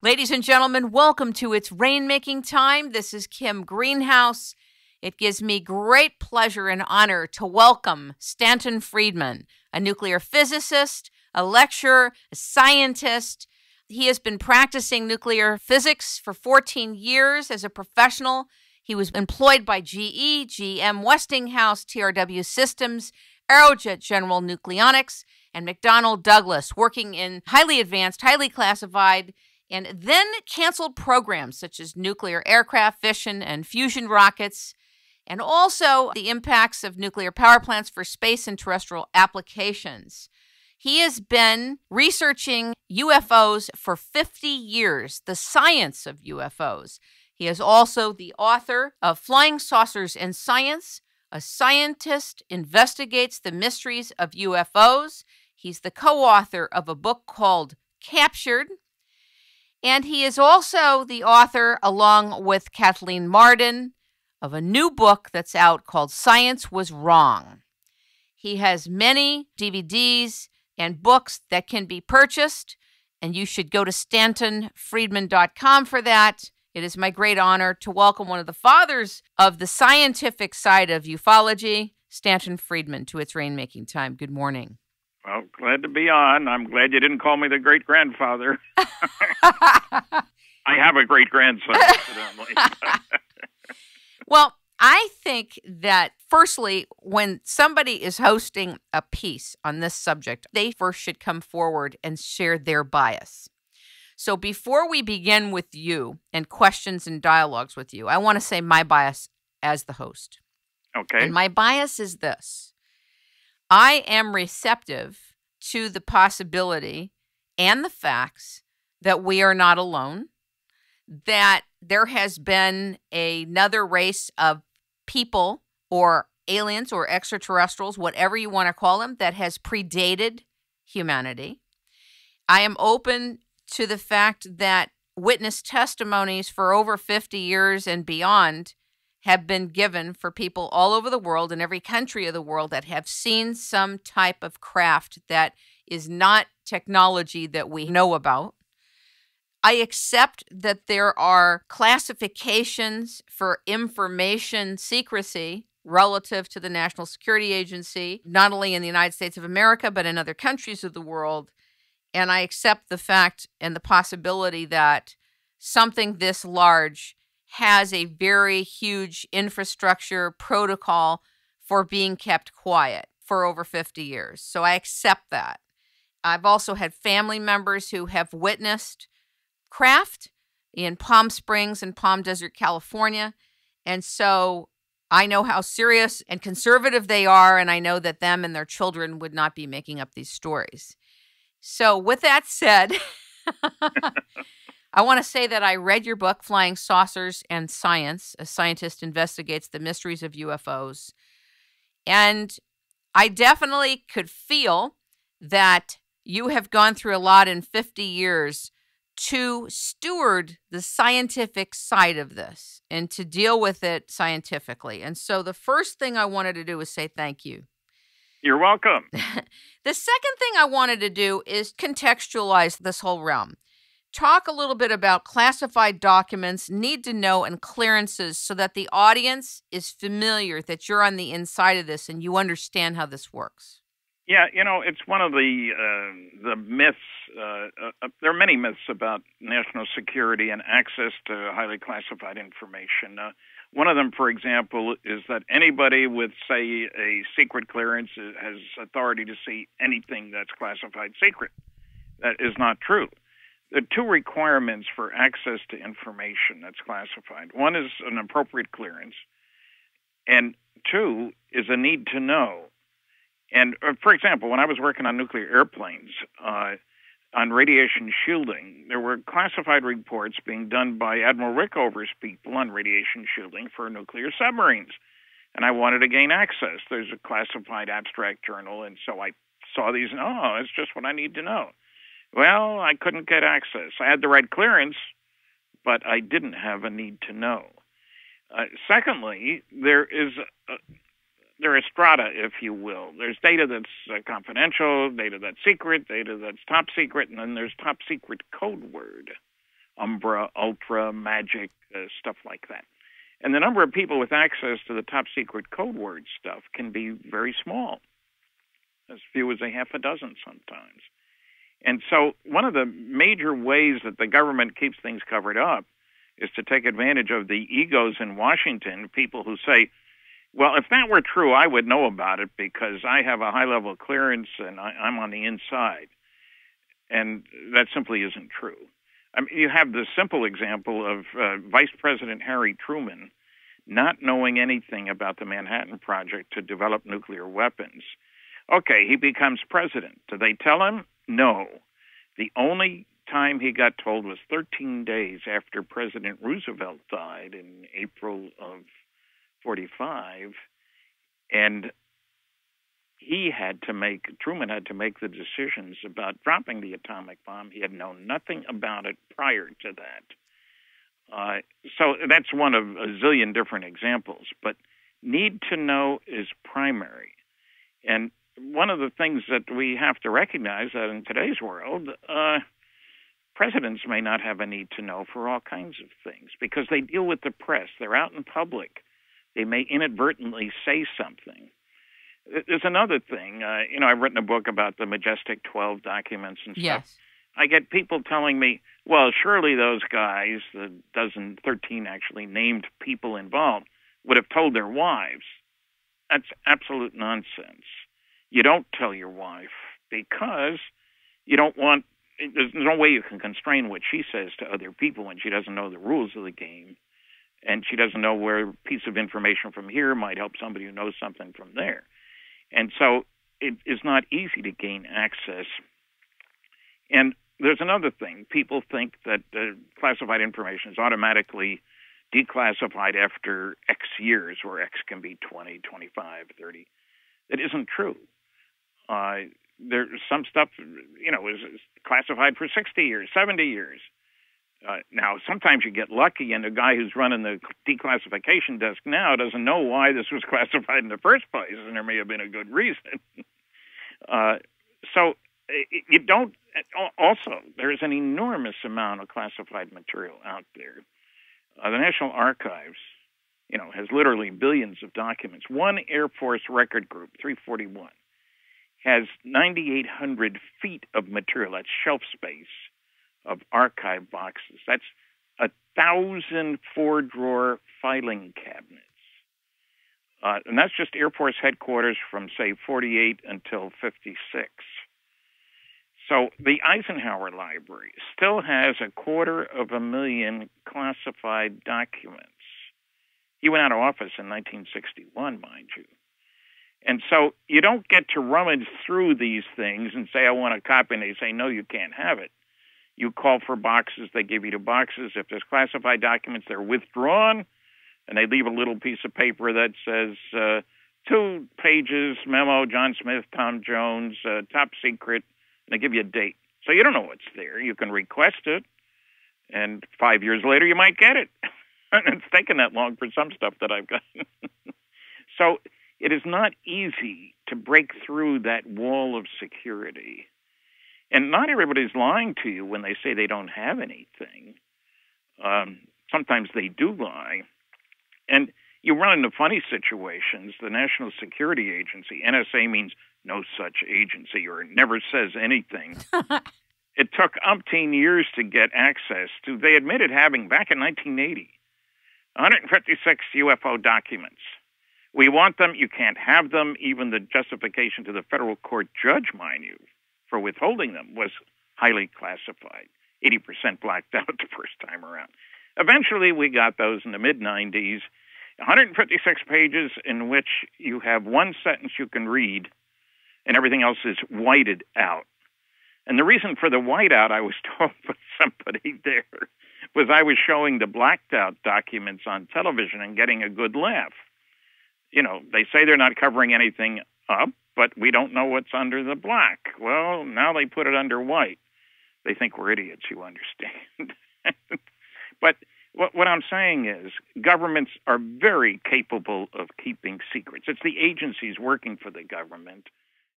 Ladies and gentlemen, welcome to It's Rainmaking Time. This is Kim Greenhouse. It gives me great pleasure and honor to welcome Stanton Friedman, a nuclear physicist, a lecturer, a scientist. He has been practicing nuclear physics for 14 years as a professional. He was employed by GE, GM Westinghouse, TRW Systems, Aerojet General Nucleonics, and McDonnell Douglas, working in highly advanced, highly classified, and then canceled programs such as nuclear aircraft, fission, and fusion rockets, and also the impacts of nuclear power plants for space and terrestrial applications. He has been researching UFOs for 50 years, the science of UFOs. He is also the author of Flying Saucers and Science. A scientist investigates the mysteries of UFOs. He's the co-author of a book called Captured. And he is also the author, along with Kathleen Marden, of a new book that's out called Science Was Wrong. He has many DVDs and books that can be purchased, and you should go to stantonfriedman.com for that. It is my great honor to welcome one of the fathers of the scientific side of ufology, Stanton Friedman, to It's Rainmaking Time. Good morning. Well, glad to be on. I'm glad you didn't call me the great-grandfather. I have a great-grandson, incidentally. Well, I think that, firstly, when somebody is hosting a piece on this subject, they first should come forward and share their bias. So before we begin with you and questions and dialogues with you, I want to say my bias as the host. Okay. And my bias is this. I am receptive to the possibility and the facts that we are not alone, that there has been another race of people or aliens or extraterrestrials, whatever you want to call them, that has predated humanity. I am open to the fact that witness testimonies for over 50 years and beyond have been given for people all over the world, in every country of the world, that have seen some type of craft that is not technology that we know about. I accept that there are classifications for information secrecy relative to the National Security Agency, not only in the United States of America, but in other countries of the world. And I accept the fact and the possibility that something this large has a very huge infrastructure protocol for being kept quiet for over 50 years. So I accept that. I've also had family members who have witnessed craft in Palm Springs and Palm Desert, California. And so I know how serious and conservative they are, and I know that them and their children would not be making up these stories. So with that said, I want to say that I read your book, Flying Saucers and Science. A Scientist Investigates the Mysteries of UFOs. And I definitely could feel that you have gone through a lot in 50 years to steward the scientific side of this and to deal with it scientifically. And so the first thing I wanted to do was say thank you. You're welcome. The second thing I wanted to do is contextualize this whole realm. Talk a little bit about classified documents, need to know, and clearances so that the audience is familiar, that you're on the inside of this and you understand how this works. Yeah, it's one of the myths. There are many myths about national security and access to highly classified information. One of them, for example, is that anybody with, say, a secret clearance has authority to see anything that's classified secret. That is not true. There are two requirements for access to information that's classified. One is an appropriate clearance, and two is a need to know. And, for example, when I was working on nuclear airplanes, on radiation shielding, there were classified reports being done by Admiral Rickover's people on radiation shielding for nuclear submarines. And I wanted to gain access. There's a classified abstract journal, and so I saw these, and, it's just what I need to know. Well, I couldn't get access. I had the right clearance, but I didn't have a need to know. Secondly, there are strata, if you will. There's data that's confidential, data that's secret, data that's top secret, and then there's top secret code word Umbra, Ultra, Majic, stuff like that. And the number of people with access to the top secret code word stuff can be very small, as few as a half a dozen sometimes. And so one of the major ways that the government keeps things covered up is to take advantage of the egos in Washington, people who say, well, if that were true, I would know about it because I have a high-level clearance and I'm on the inside. And that simply isn't true. I mean, you have the simple example of Vice President Harry Truman not knowing anything about the Manhattan Project to develop nuclear weapons. Okay, he becomes president. Do they tell him? No. The only time he got told was 13 days after President Roosevelt died in April of 45, and Truman had to make the decisions about dropping the atomic bomb. He had known nothing about it prior to that. So that's one of a zillion different examples, but need to know is primary. And one of the things that we have to recognize that in today's world, presidents may not have a need to know for all kinds of things because they deal with the press. They're out in public. They may inadvertently say something. There's another thing. I've written a book about the Majestic 12 documents and stuff. Yes. I get people telling me, well, surely those guys, 13 actually named people involved, would have told their wives. That's absolute nonsense. You don't tell your wife because you don't want, there's no way you can constrain what she says to other people when she doesn't know the rules of the game. And she doesn't know where a piece of information from here might help somebody who knows something from there. And so it is not easy to gain access. And there's another thing. People think that classified information is automatically declassified after X years, where X can be 20, 25, 30. That isn't true. There's some stuff, is classified for 60 years, 70 years. Now, sometimes you get lucky, and the guy who's running the declassification desk now doesn't know why this was classified in the first place, and there may have been a good reason. So you don't. Also, there is an enormous amount of classified material out there. The National Archives, has literally billions of documents. One Air Force record group, 341, has 9,800 feet of material. That's shelf space of archive boxes. That's 1,000 four-drawer filing cabinets. And that's just Air Force headquarters from, say, 48 until 56. So the Eisenhower Library still has 250,000 classified documents. He went out of office in 1961, mind you. And so you don't get to rummage through these things and say, I want a copy, and they say, no, you can't have it. You call for boxes, they give you the boxes. If there's classified documents, they're withdrawn, and they leave a little piece of paper that says 2 pages, memo, John Smith, Tom Jones, top secret, and they give you a date. So you don't know what's there. You can request it, and 5 years later you might get it. It's taken that long for some stuff that I've got. So it is not easy to break through that wall of security. And not everybody's lying to you when they say they don't have anything. Sometimes they do lie. And you run into funny situations. The National Security Agency, NSA means no such agency, or it never says anything. It took umpteen years to get access to, they admitted having, back in 1980, 156 UFO documents. We want them, you can't have them. Even the justification to the federal court judge, mind you, for withholding them was highly classified, 80% blacked out the first time around. Eventually, we got those in the mid-90s, 156 pages in which you have one sentence you can read, and everything else is whited out. And the reason for the whiteout, I was told by somebody there, was I was showing the blacked out documents on television and getting a good laugh. They say they're not covering anything up, but we don't know what's under the black. Well, now they put it under white. They think we're idiots, you understand. But what I'm saying is governments are very capable of keeping secrets. It's the agencies working for the government